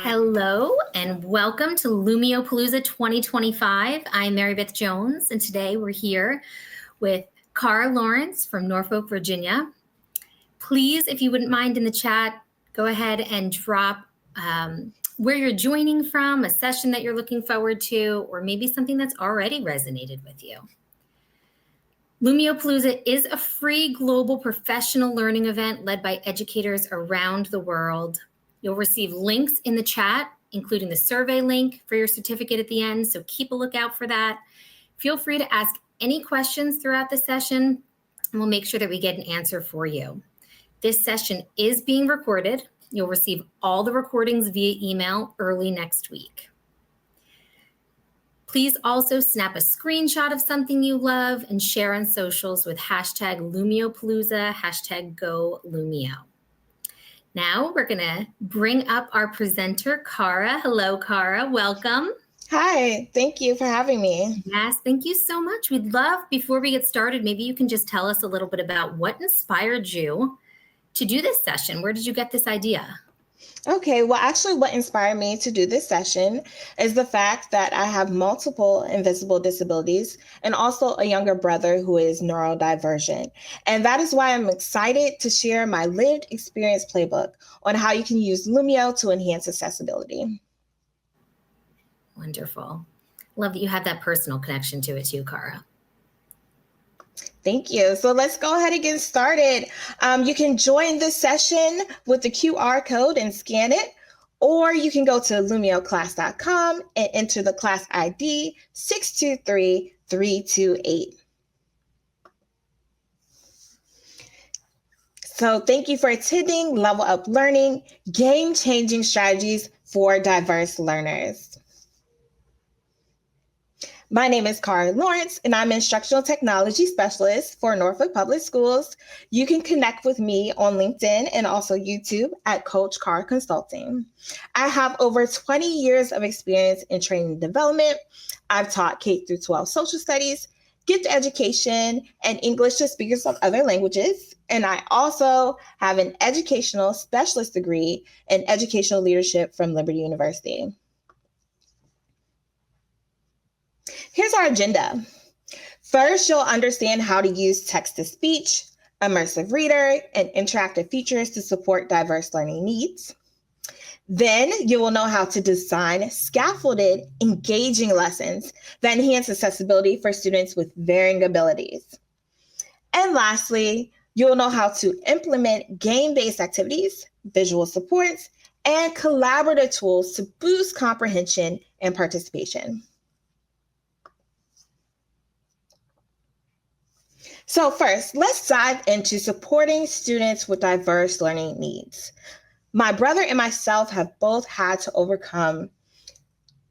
Hello and welcome to Lumio Palooza 2025. I'm Mary Beth Jones, and today we're here with Cara Lawrence from Norfolk, Virginia. Please, if you wouldn't mind in the chat, go ahead and drop where you're joining from, a session that you're looking forward to, or maybe something that's already resonated with you. Lumio Palooza is a free global professional learning event led by educators around the world. You'll receive links in the chat, including the survey link for your certificate at the end, so keep a lookout for that. Feel free to ask any questions throughout the session, and we'll make sure that we get an answer for you. This session is being recorded. You'll receive all the recordings via email early next week. Please also snap a screenshot of something you love and share on socials with hashtag LumioPalooza, hashtag GoLumio. Now we're gonna bring up our presenter, Cara. Hello, Cara, welcome. Hi, thank you for having me. Yes, thank you so much. We'd love, before we get started, maybe you can just tell us a little bit about what inspired you to do this session. Where did you get this idea? Okay, well, actually, what inspired me to do this session is the fact that I have multiple invisible disabilities and also a younger brother who is neurodivergent. And that is why I'm excited to share my lived experience playbook on how you can use Lumio to enhance accessibility. Wonderful. Love that you have that personal connection to it too, Cara. Thank you. So let's go ahead and get started. You can join this session with the QR code and scan it, or you can go to lumioclass.com and enter the class ID 623328. So thank you for attending Level Up Learning, Game-Changing Strategies for Diverse Learners. My name is Cara Lawrence, and I'm an Instructional Technology Specialist for Norfolk Public Schools. You can connect with me on LinkedIn and also YouTube at Coach Cara Consulting. I have over 20 years of experience in training and development. I've taught K-12 social studies, gifted education, and English to speakers of other languages. And I also have an educational specialist degree in educational leadership from Liberty University. Here's our agenda. First, you'll understand how to use text-to-speech, immersive reader, and interactive features to support diverse learning needs. Then you will know how to design scaffolded, engaging lessons that enhance accessibility for students with varying abilities. And lastly, you'll know how to implement game-based activities, visual supports, and collaborative tools to boost comprehension and participation. So first, let's dive into supporting students with diverse learning needs. My brother and myself have both had to overcome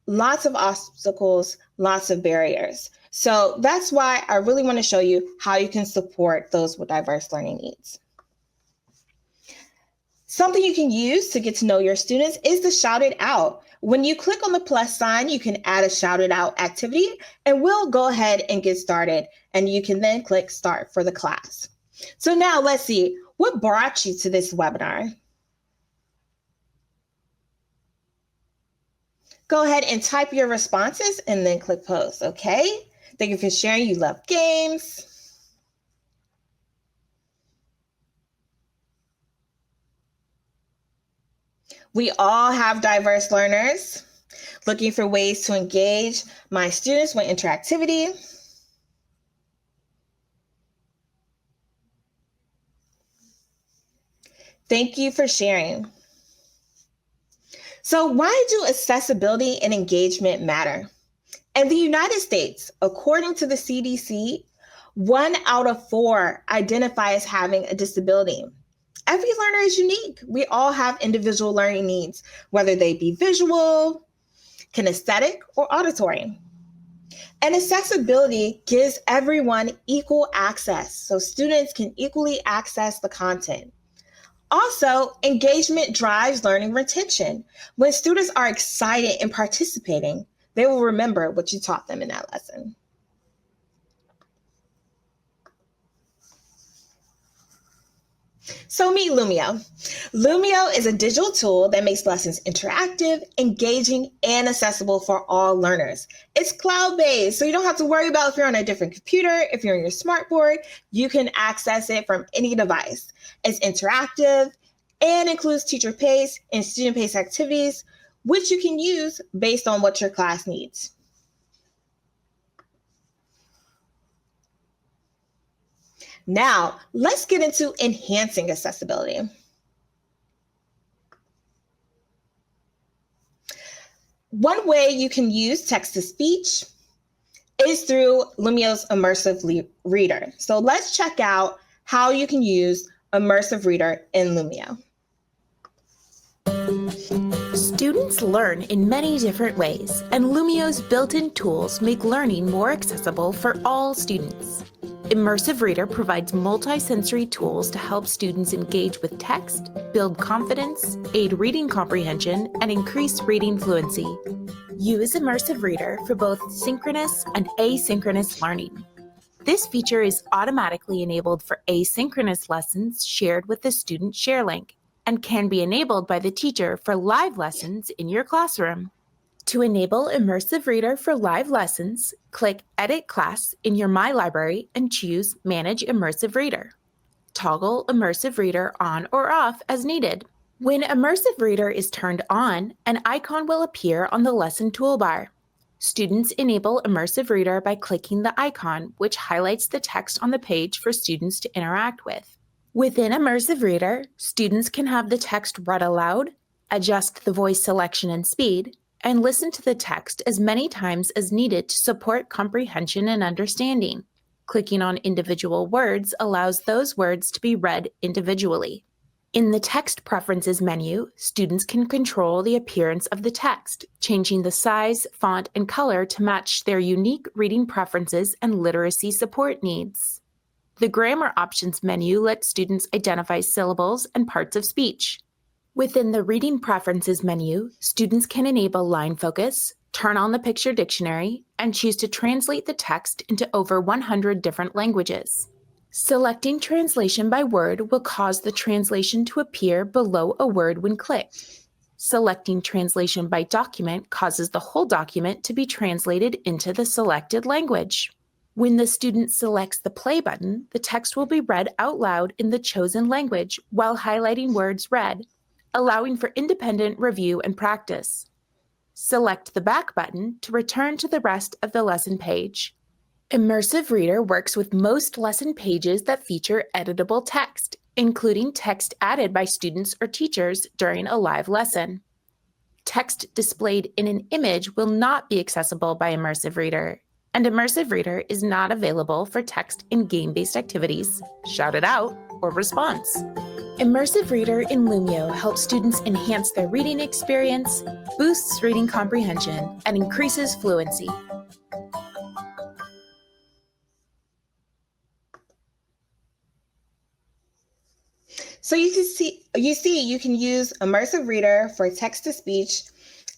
lots of obstacles, lots of barriers. So that's why I really want to show you how you can support those with diverse learning needs. Something you can use to get to know your students is to shout it out. When you click on the plus sign, you can add a shout it out activity, and we'll go ahead and get started. And you can then click start for the class. So now let's see, what brought you to this webinar? Go ahead and type your responses and then click post, okay? Thank you for sharing. You love games. We all have diverse learners looking for ways to engage my students with interactivity. Thank you for sharing. So why do accessibility and engagement matter? In the United States, according to the CDC, 1 out of 4 identify as having a disability. Every learner is unique. We all have individual learning needs, whether they be visual, kinesthetic, or auditory. And accessibility gives everyone equal access, so students can equally access the content. Also, engagement drives learning retention. When students are excited and participating, they will remember what you taught them in that lesson. So meet Lumio. Lumio is a digital tool that makes lessons interactive, engaging, and accessible for all learners. It's cloud-based, so you don't have to worry about if you're on a different computer, if you're on your smartboard, you can access it from any device. It's interactive and includes teacher-paced and student-paced activities, which you can use based on what your class needs. Now, let's get into enhancing accessibility. One way you can use text-to-speech is through Lumio's immersive reader. So let's check out how you can use immersive reader in Lumio. Students learn in many different ways, and Lumio's built-in tools make learning more accessible for all students. Immersive Reader provides multi-sensory tools to help students engage with text, build confidence, aid reading comprehension, and increase reading fluency. Use Immersive Reader for both synchronous and asynchronous learning. This feature is automatically enabled for asynchronous lessons shared with the student share link and can be enabled by the teacher for live lessons in your classroom. To enable Immersive Reader for live lessons, click Edit Class in your My Library and choose Manage Immersive Reader. Toggle Immersive Reader on or off as needed. When Immersive Reader is turned on, an icon will appear on the lesson toolbar. Students enable Immersive Reader by clicking the icon, which highlights the text on the page for students to interact with. Within Immersive Reader, students can have the text read aloud, adjust the voice selection and speed, and listen to the text as many times as needed to support comprehension and understanding. Clicking on individual words allows those words to be read individually. In the Text Preferences menu, students can control the appearance of the text, changing the size, font, and color to match their unique reading preferences and literacy support needs. The Grammar Options menu lets students identify syllables and parts of speech. Within the Reading Preferences menu, students can enable line focus, turn on the picture dictionary, and choose to translate the text into over 100 different languages. Selecting translation by word will cause the translation to appear below a word when clicked. Selecting translation by document causes the whole document to be translated into the selected language. When the student selects the play button, the text will be read out loud in the chosen language while highlighting words read, allowing for independent review and practice. Select the back button to return to the rest of the lesson page. Immersive Reader works with most lesson pages that feature editable text, including text added by students or teachers during a live lesson. Text displayed in an image will not be accessible by Immersive Reader, and Immersive Reader is not available for text in game-based activities, shout it out, or response. Immersive Reader in Lumio helps students enhance their reading experience, boosts reading comprehension, and increases fluency. So you can use Immersive Reader for text-to-speech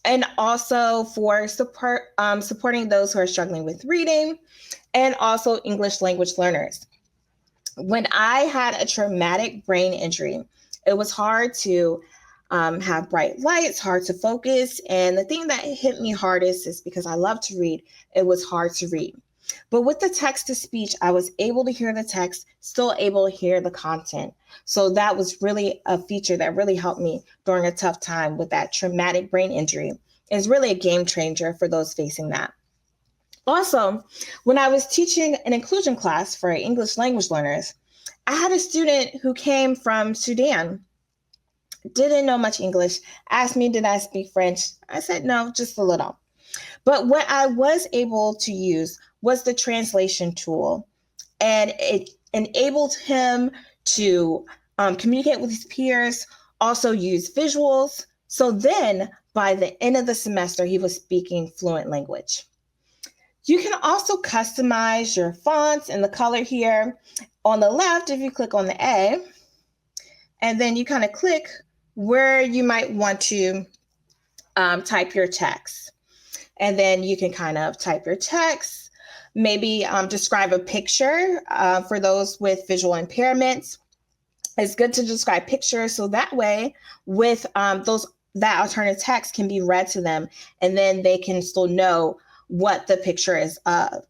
and also for supporting those who are struggling with reading and also English language learners. When I had a traumatic brain injury, it was hard to have bright lights, hard to focus. And the thing that hit me hardest is because I love to read, it was hard to read. But with the text to speech, I was able to hear the text, still able to hear the content. So that was really a feature that really helped me during a tough time with that traumatic brain injury. It's really a game changer for those facing that. Also, when I was teaching an inclusion class for English language learners, I had a student who came from Sudan, didn't know much English, asked me, did I speak French? I said, no, just a little. But what I was able to use was the translation tool, and it enabled him to communicate with his peers, also use visuals. So then by the end of the semester, he was speaking fluent language. You can also customize your fonts and the color here. On the left, if you click on the A, and then you kind of click where you might want to type your text. And then you can kind of type your text, maybe describe a picture for those with visual impairments. It's good to describe pictures, so that way with that alternative text can be read to them, and then they can still know what the picture is of.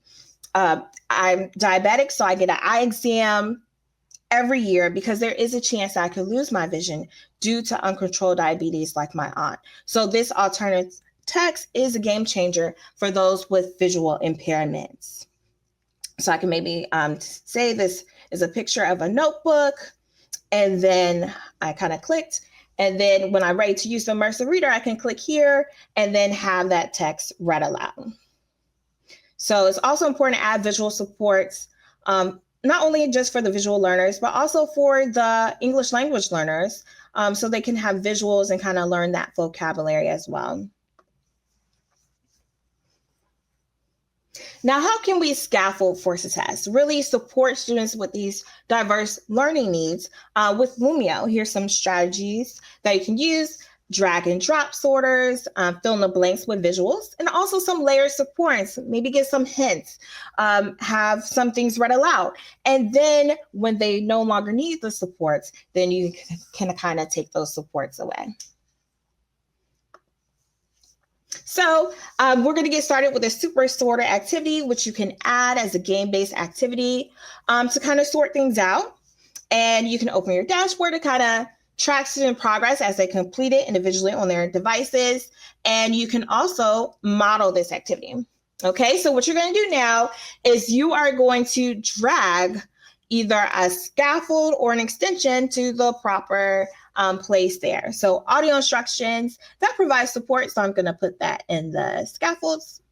I'm diabetic, so I get an eye exam every year because there is a chance that I could lose my vision due to uncontrolled diabetes like my aunt. So this alternative text is a game changer for those with visual impairments. So I can maybe say this is a picture of a notebook, and then I kind of clicked. And then when I'm ready to use the immersive reader, I can click here and then have that text read aloud. So it's also important to add visual supports, not only just for the visual learners, but also for the English language learners, so they can have visuals and kind of learn that vocabulary as well. Now, how can we scaffold for success? Really support students with these diverse learning needs with Lumio. Here's some strategies that you can use: drag and drop sorters, fill in the blanks with visuals, and also some layered supports. Maybe get some hints, have some things read aloud. And then when they no longer need the supports, then you can kind of take those supports away. So we're going to get started with a super sorter activity, which you can add as a game-based activity to kind of sort things out. And you can open your dashboard to kind of track student progress as they complete it individually on their devices. And you can also model this activity. Okay, so what you're going to do now is you are going to drag either a scaffold or an extension to the proper place there. So audio instructions, that provides support. So I'm going to put that in the scaffolds.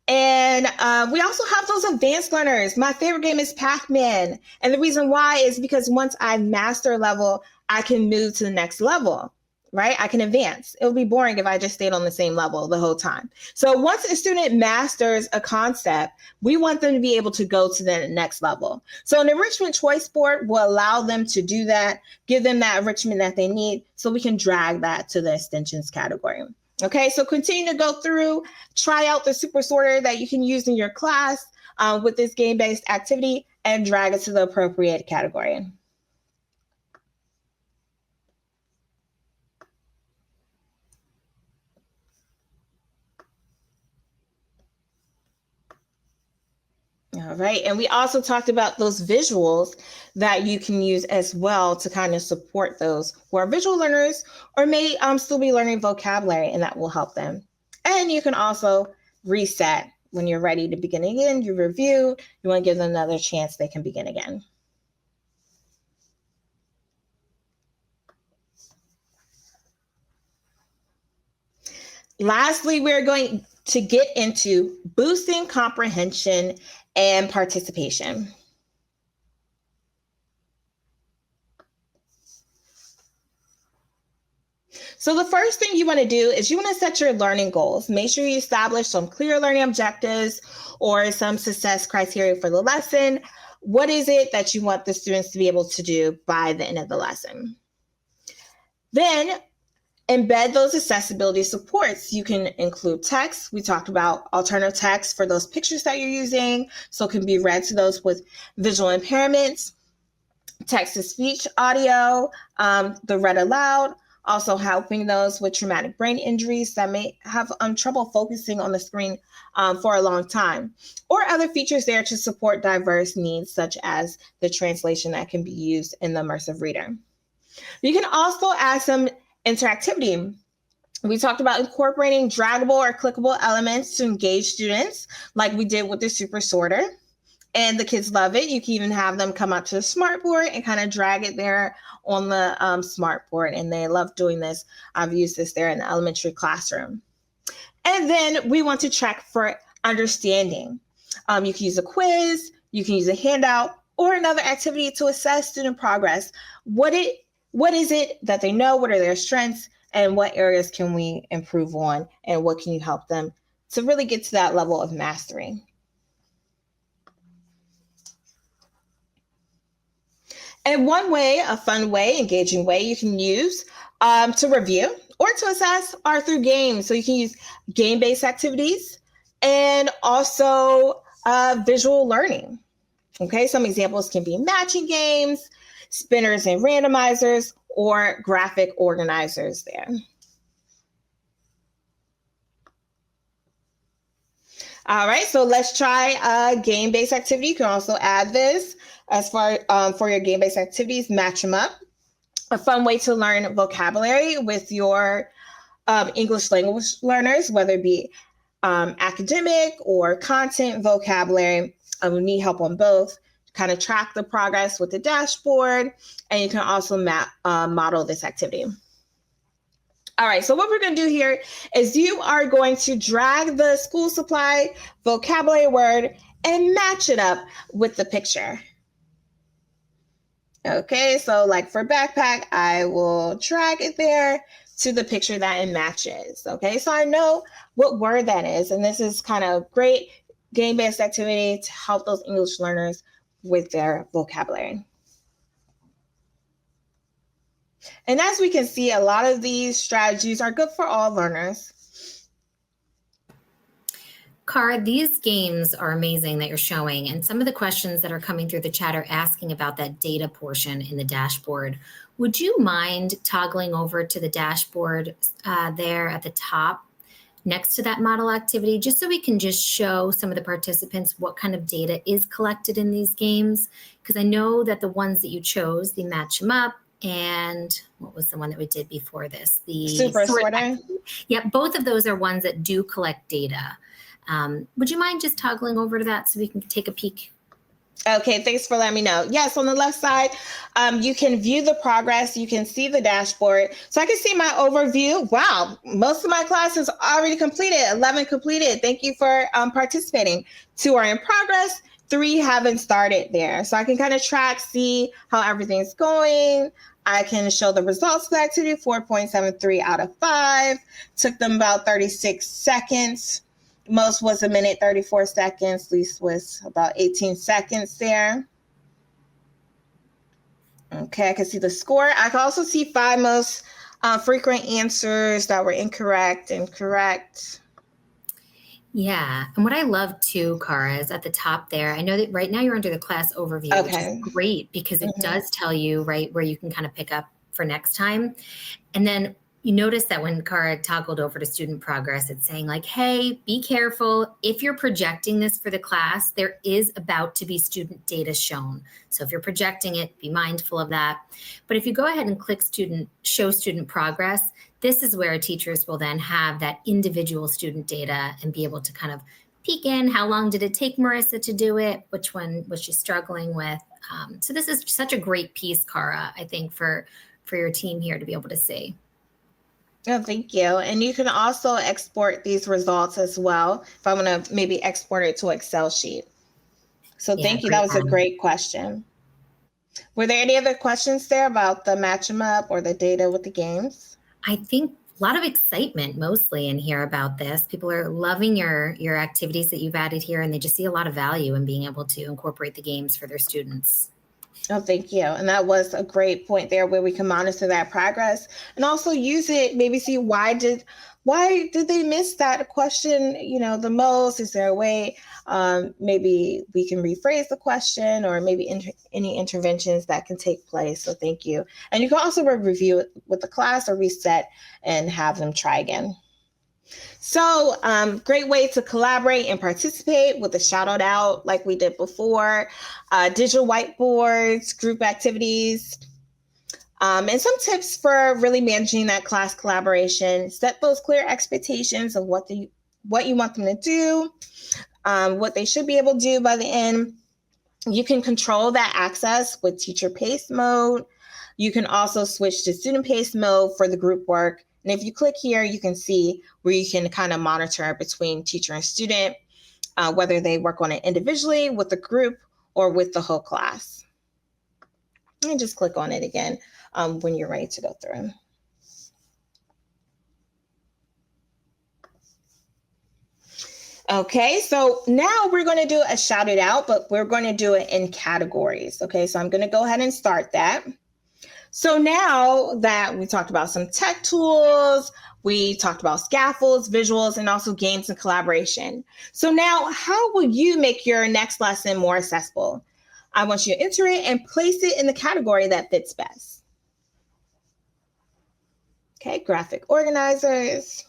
And we also have those advanced learners. My favorite game is Pac-Man. And the reason why is because once I master a level, I can move to the next level, right? I can advance. It would be boring if I just stayed on the same level the whole time. So once a student masters a concept, we want them to be able to go to the next level. So an enrichment choice board will allow them to do that, give them that enrichment that they need, so we can drag that to the extensions category. Okay, so continue to go through, try out the super sorter that you can use in your class with this game-based activity, and drag it to the appropriate category. All right, and we also talked about those visuals that you can use as well to kind of support those who are visual learners or may still be learning vocabulary, and that will help them. And you can also reset when you're ready to begin again. You review, you want to give them another chance, they can begin again. Lastly, we're going to get into boosting comprehension and participation. So the first thing you want to do is you want to set your learning goals. Make sure you establish some clear learning objectives or some success criteria for the lesson. What is it that you want the students to be able to do by the end of the lesson? Then embed those accessibility supports. You can include text. We talked about alternative text for those pictures that you're using, so it can be read to those with visual impairments. Text-to-speech audio, the read aloud, also helping those with traumatic brain injuries that may have trouble focusing on the screen for a long time, or other features there to support diverse needs, such as the translation that can be used in the immersive reader. You can also add some interactivity. We talked about incorporating draggable or clickable elements to engage students, like we did with the super sorter, and the kids love it. You can even have them come up to the smartboard and kind of drag it there on the smartboard, and they love doing this. I've used this there in the elementary classroom. And then we want to check for understanding. You can use a quiz, you can use a handout, or another activity to assess student progress. What is it that they know? What are their strengths? And what areas can we improve on? And what can you help them to really get to that level of mastery? And one way, a fun way, engaging way you can use to review or to assess are through games. So you can use game-based activities and also visual learning. Okay, some examples can be matching games, spinners and randomizers, or graphic organizers there. All right, so let's try a game-based activity. You can also add this as far for your game-based activities, match them up. A fun way to learn vocabulary with your English language learners, whether it be academic or content vocabulary. We need help on both. Kind of track the progress with the dashboard, and you can also model this activity. All right, so what we're going to do here is you are going to drag the school supply vocabulary word and match it up with the picture. Okay, so like for backpack, I will drag it there to the picture that it matches. Okay, so I know what word that is, and this is kind of great game-based activity to help those English learners with their vocabulary. And as we can see, a lot of these strategies are good for all learners. Cara, these games are amazing that you're showing, and some of the questions that are coming through the chat are asking about that data portion in the dashboard. Would you mind toggling over to the dashboard there at the top next to that model activity, just so we can just show some of the participants what kind of data is collected in these games? Because I know that the ones that you chose, the match them up, and what was the one that we did before this? The Super sorter. Yeah, both of those are ones that do collect data. Would you mind just toggling over to that so we can take a peek? Okay, thanks for letting me know. Yes, on the left side, you can view the progress. You can see the dashboard. So I can see my overview. Wow, most of my classes already completed, 11 completed. Thank you for participating. 2 are in progress, 3 haven't started there. So I can kind of track, see how everything's going. I can show the results of the activity, 4.73 out of 5. Took them about 36 seconds. Most was 1 minute, 34 seconds. Least was about 18 seconds there. Okay, I can see the score. I can also see 5 most frequent answers that were incorrect and correct. Yeah, and what I love too, Cara, is at the top there. I know that right now you're under the class overview, which is great because it does tell you right where you can kind of pick up for next time. And then you notice that when Cara toggled over to student progress, it's saying like, hey, be careful. If you're projecting this for the class, there is about to be student data shown. So if you're projecting it, be mindful of that. But if you go ahead and click show student progress, this is where teachers will then have that individual student data and be able to kind of peek in. How long did it take Marissa to do it? Which one was she struggling with? So this is such a great piece, Cara, I think, for your team here to be able to see. Oh, thank you. And you can also export these results as well if I want to maybe export it to Excel sheet. So thank you. That was a great question. Were there any other questions there about the match 'em up or the data with the games? I think a lot of excitement mostly in here about this. People are loving your activities that you've added here, and they just see a lot of value in being able to incorporate the games for their students. Oh, thank you. And that was a great point there where we can monitor that progress and also use it, maybe see why did they miss that question, the most? Is there a way maybe we can rephrase the question or maybe any interventions that can take place? So thank you. And you can also review it with the class or reset and have them try again. So great way to collaborate and participate with a shout out like we did before, digital whiteboards, group activities, and some tips for really managing that class collaboration. Set those clear expectations of what you want them to do, what they should be able to do by the end. You can control that access with teacher pace mode. You can also switch to student pace mode for the group work. And if you click here, you can see where you can kind of monitor between teacher and student, whether they work on it individually, with the group, or with the whole class. And just click on it again when you're ready to go through. Okay, so now we're going to do a shout it out, but we're going to do it in categories. Okay, so I'm going to go ahead and start that. So now that we talked about some tech tools, we talked about scaffolds, visuals, and also games and collaboration. So now how will you make your next lesson more accessible? I want you to enter it and place it in the category that fits best. Okay, graphic organizers.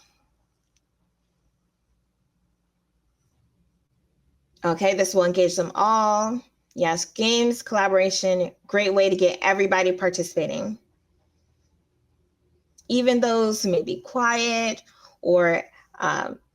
Okay, this will engage them all. Yes, games, collaboration, great way to get everybody participating. Even those who may be quiet or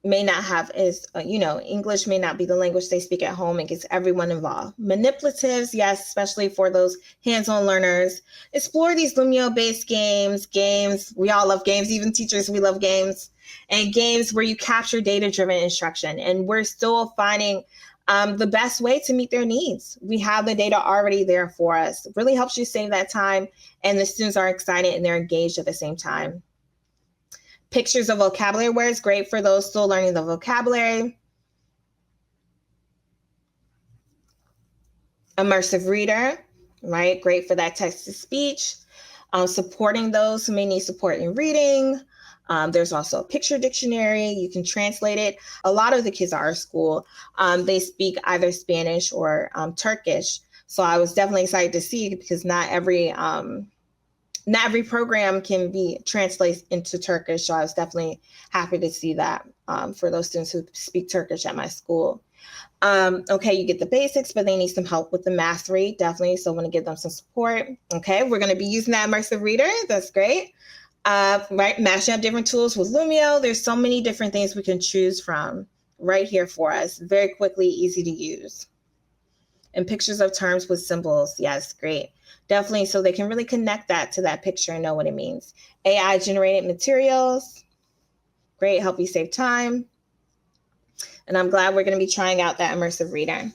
may not have English may not be the language they speak at home. It gets everyone involved. Manipulatives, yes, especially for those hands-on learners. Explore these Lumio-based games. We all love games, even teachers, we love games. And games where you capture data-driven instruction. And we're still finding the best way to meet their needs. We have the data already there for us. It really helps you save that time, and the students are excited and they're engaged at the same time. Pictures of vocabulary words, great for those still learning the vocabulary. Immersive reader, right? Great for that text-to-speech. Supporting those who may need support in reading. There's also a picture dictionary. You can translate it. A lot of the kids at our school, they speak either Spanish or Turkish. So I was definitely excited to see it because not every program can be translated into Turkish. So I was definitely happy to see that for those students who speak Turkish at my school. Okay, you get the basics, but they need some help with the mastery, definitely. So I want to give them some support. Okay, we're going to be using that immersive reader. That's great. Right, matching up different tools with Lumio. There's so many different things we can choose from right here for us. Very quickly, easy to use. And pictures of terms with symbols. Yes, great. Definitely, so they can really connect that to that picture and know what it means. AI generated materials. Great, help you save time. And I'm glad we're going to be trying out that immersive reader.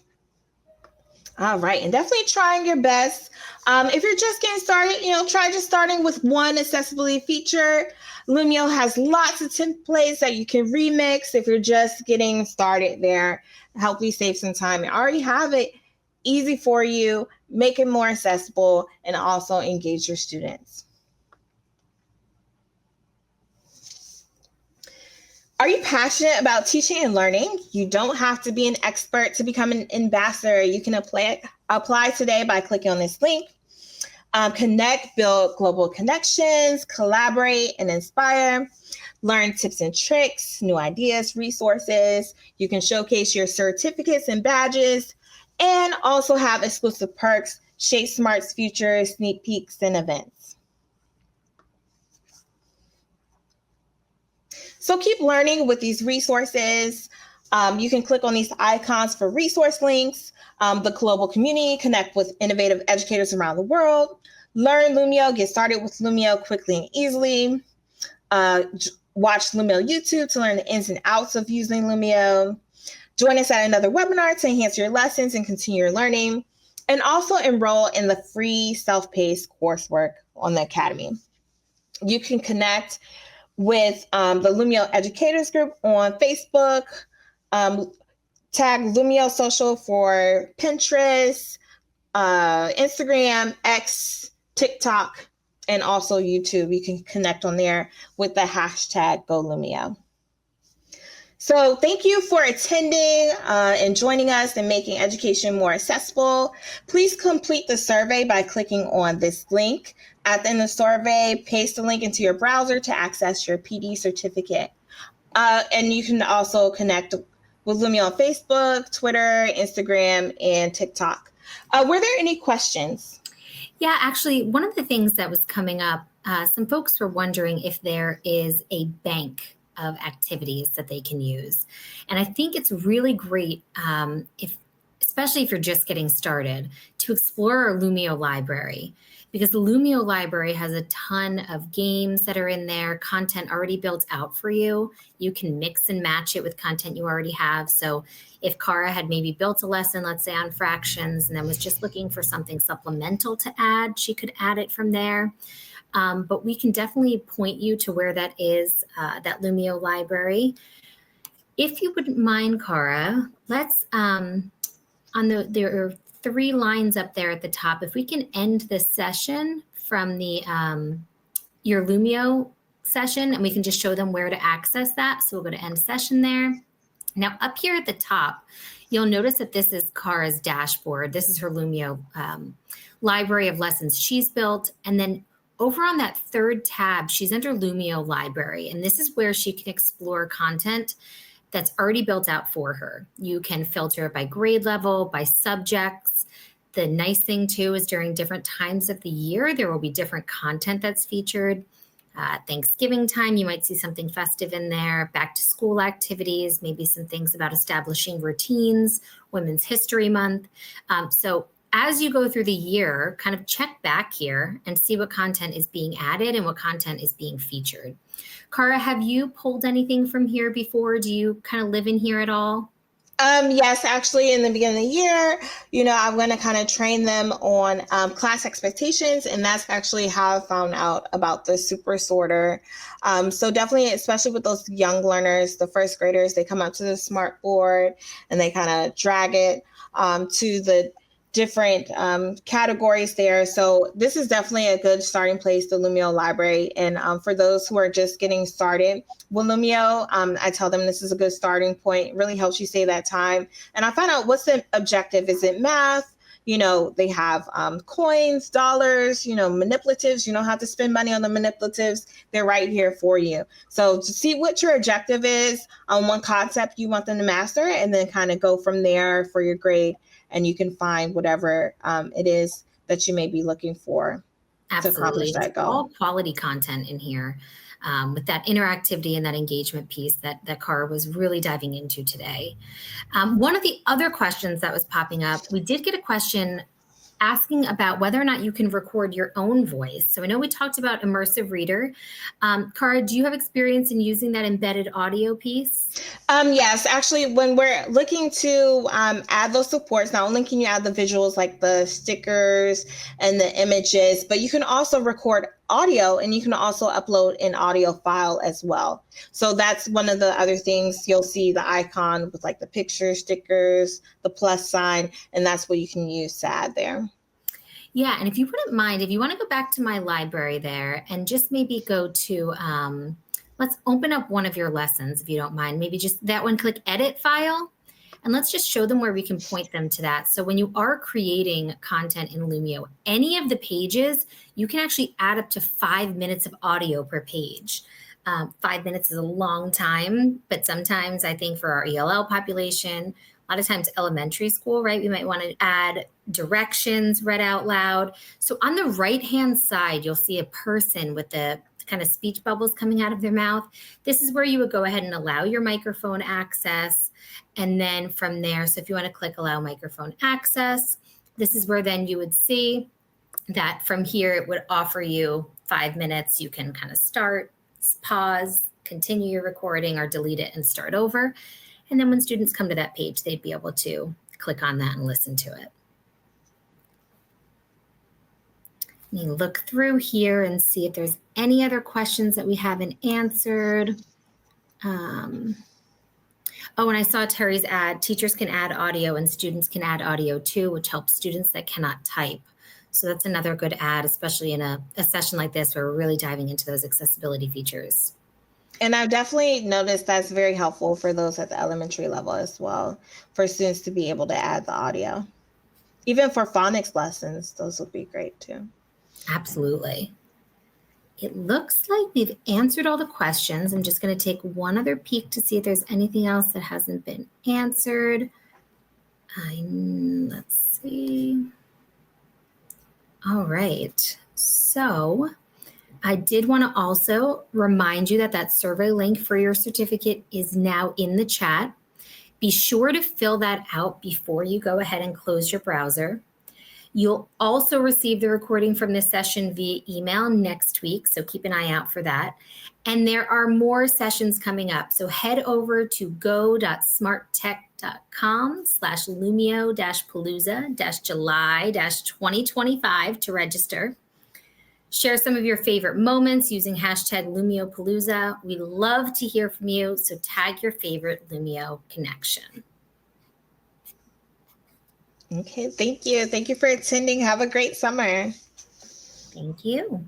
All right, and definitely trying your best. If you're just getting started, try just starting with one accessibility feature. Lumio has lots of templates that you can remix if you're just getting started there. Help you save some time and already have it easy for you, make it more accessible, and also engage your students. Are you passionate about teaching and learning? You don't have to be an expert to become an ambassador. You can apply today by clicking on this link. Connect, build global connections, collaborate, and inspire. Learn tips and tricks, new ideas, resources. You can showcase your certificates and badges, and also have exclusive perks, Shape Smart's future, sneak peeks, and events. So keep learning with these resources. You can click on these icons for resource links, the global community, connect with innovative educators around the world, learn Lumio, get started with Lumio quickly and easily, watch Lumio YouTube to learn the ins and outs of using Lumio, join us at another webinar to enhance your lessons and continue your learning, and also enroll in the free self-paced coursework on the Academy. You can connect with the Lumio Educators Group on Facebook, tag Lumio Social for Pinterest, Instagram, X, TikTok, and also YouTube. You can connect on there with the hashtag GoLumio. So thank you for attending and joining us and making education more accessible. Please complete the survey by clicking on this link. At the end of the survey, paste the link into your browser to access your PD certificate. And you can also connect with Lumio on Facebook, Twitter, Instagram, and TikTok. Were there any questions? Yeah, actually, one of the things that was coming up, some folks were wondering if there is a bank of activities that they can use. And I think it's really great, especially if you're just getting started, to explore our Lumio library, because the Lumio library has a ton of games that are in there, content already built out for you. You can mix and match it with content you already have. So if Cara had maybe built a lesson, let's say on fractions, and then was just looking for something supplemental to add, she could add it from there. But we can definitely point you to where that is, that Lumio library. If you wouldn't mind, Cara, let's, there are 3 lines up there at the top. If we can end this session from the your Lumio session, and we can just show them where to access that. So we'll go to end session there. Now up here at the top, You'll notice that this is Kara's dashboard. This is her Lumio library of lessons she's built. And then over on that third tab, she's under Lumio Library. And this is where she can explore content that's already built out for her. You can filter it by grade level, by subjects. The nice thing too is during different times of the year, there will be different content that's featured. Thanksgiving time, you might see something festive in there, back to school activities, maybe some things about establishing routines, Women's History Month. So as you go through the year, kind of check back here and see what content is being added and what content is being featured. Kara, have you pulled anything from here before? Do you kind of live in here at all? Yes, actually, in the beginning of the year, I'm going to kind of train them on class expectations, and that's actually how I found out about the super sorter. So definitely, especially with those young learners, the first graders, they come up to the smart board and they kind of drag it to the different categories there. So this is definitely a good starting place, the Lumio library. And for those who are just getting started with Lumio, I tell them this is a good starting point. It really helps you save that time. And I find out what's the objective. Is it math? They have coins, dollars, manipulatives. You don't have to spend money on the manipulatives. They're right here for you. So to see what your objective is on one concept you want them to master, and then kind of go from there for your grade. And you can find whatever it is that you may be looking for. Absolutely. To accomplish that goal. All quality content in here with that interactivity and that engagement piece that Kara was really diving into today. One of the other questions that was popping up, we did get a question asking about whether or not you can record your own voice. So I know we talked about immersive reader. Kara, do you have experience in using that embedded audio piece? Yes, actually, when we're looking to add those supports, not only can you add the visuals like the stickers and the images, but you can also record audio, and you can also upload an audio file as well. So that's one of the other things. You'll see the icon with like the picture, stickers, the plus sign, and that's what you can use to add there. Yeah, and if you wouldn't mind, if you want to go back to my library there and just maybe go to, let's open up one of your lessons, if you don't mind. Maybe just that one, click edit file, and let's just show them where we can point them to that. So when you are creating content in Lumio, any of the pages, you can actually add up to 5 minutes of audio per page. 5 minutes is a long time, but sometimes I think for our ELL population, a lot of times elementary school, right? We might want to add directions read out loud. So on the right-hand side, you'll see a person with the kind of speech bubbles coming out of their mouth. This is where you would go ahead and allow your microphone access. And then from there, so if you want to click allow microphone access, this is where then you would see that from here, it would offer you 5 minutes. You can kind of start, pause, continue your recording, or delete it and start over. And then when students come to that page, they'd be able to click on that and listen to it. Let me look through here and see if there's any other questions that we haven't answered. Oh, and I saw Terry's ad, teachers can add audio and students can add audio too, which helps students that cannot type. So that's another good ad, especially in a session like this where we're really diving into those accessibility features. And I've definitely noticed that's very helpful for those at the elementary level as well, for students to be able to add the audio. Even for phonics lessons, those would be great too. Absolutely. It looks like we've answered all the questions. I'm just going to take one other peek to see if there's anything else that hasn't been answered. Let's see. All right. So I did want to also remind you that that survey link for your certificate is now in the chat. Be sure to fill that out before you go ahead and close your browser. You'll also receive the recording from this session via email next week, so keep an eye out for that. And there are more sessions coming up, so head over to go.smarttech.com/Lumio-Palooza-July-2025 to register. Share some of your favorite moments using hashtag LumioPalooza. We love to hear from you, so tag your favorite Lumio connection. Okay, thank you. Thank you for attending. Have a great summer. Thank you.